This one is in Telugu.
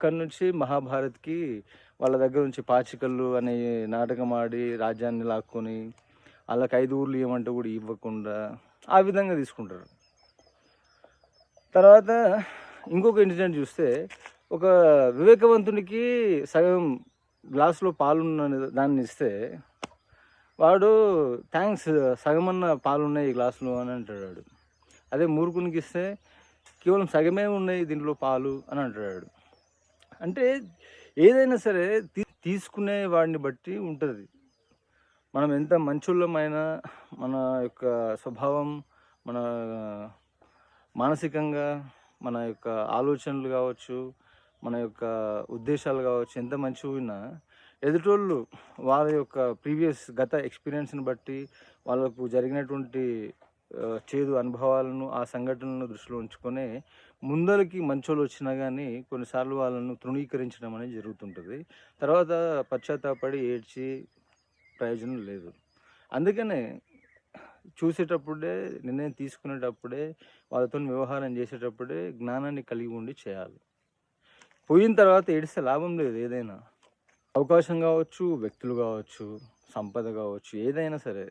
అక్కడి నుంచి మహాభారత్‌కి వాళ్ళ దగ్గర నుంచి పాచికల్లు అనే నాటకం ఆడి రాజ్యాన్ని లాక్కొని, ఆళ్ళకి 5 ఊర్లు ఇయ్యమంటే కూడా ఇవ్వకుండా, ఆ విధంగా తీసుకుంటారు. తర్వాత ఇంకొక ఇన్సిడెంట్ చూస్తే, ఒక వివేకవంతునికి సగం గ్లాస్‌లో పాలున్న దాన్నిస్తే, వాడు థాంక్స్ సగమన్నా పాలున్నాయి ఈ గ్లాస్‌లో అని అంటాడు వాడు. అదే మూర్ఖునికిస్తే కేవలం సగమే ఉన్నాయి దీంట్లో పాలు అని అంటాడు. అంటే ఏదైనా సరే తీసుకునే వాడిని బట్టి ఉంటది. మనం ఎంత మంచోళ్ళమైనా మన యొక్క స్వభావం, మన మానసికంగా, మన యొక్క ఆలోచనలు గావచ్చు, మన యొక్క ఉద్దేశాలు గావచ్చు ఎంత మంచిగున్నా ఎదుటోళ్ళు వాళ్ళ యొక్క ప్రీవియస్ గత ఎక్స్‌పీరియన్స్‌ని బట్టి, వాళ్ళకు జరిగినటువంటి చేదు అనుభవాలను, ఆ సంఘటనలను దృష్టిలో ఉంచుకొనే ముందలకి మంచోళ్ళొచ్చినా గానీ కొన్నిసార్లు వాళ్ళను తృణీకరించడం అనేది జరుగుతుంటది. తర్వాత పశ్చాత్తాపపడి ఏడ్చి ప్రయోజనం లేదు. అందుకనే చూసేటప్పుడే, నిర్ణయం తీసుకునేటప్పుడే, వాళ్ళతోని వ్యవహారం చేసేటప్పుడే జ్ఞానాన్ని కలిగి ఉండి చేయాలి. పోయిన తర్వాత ఏడిస్తే లాభం లేదు ఏదైనా. అవకాశం గావచ్చు, వ్యక్తులు గావచ్చు, సంపద గావచ్చు, ఏదైనా సరే.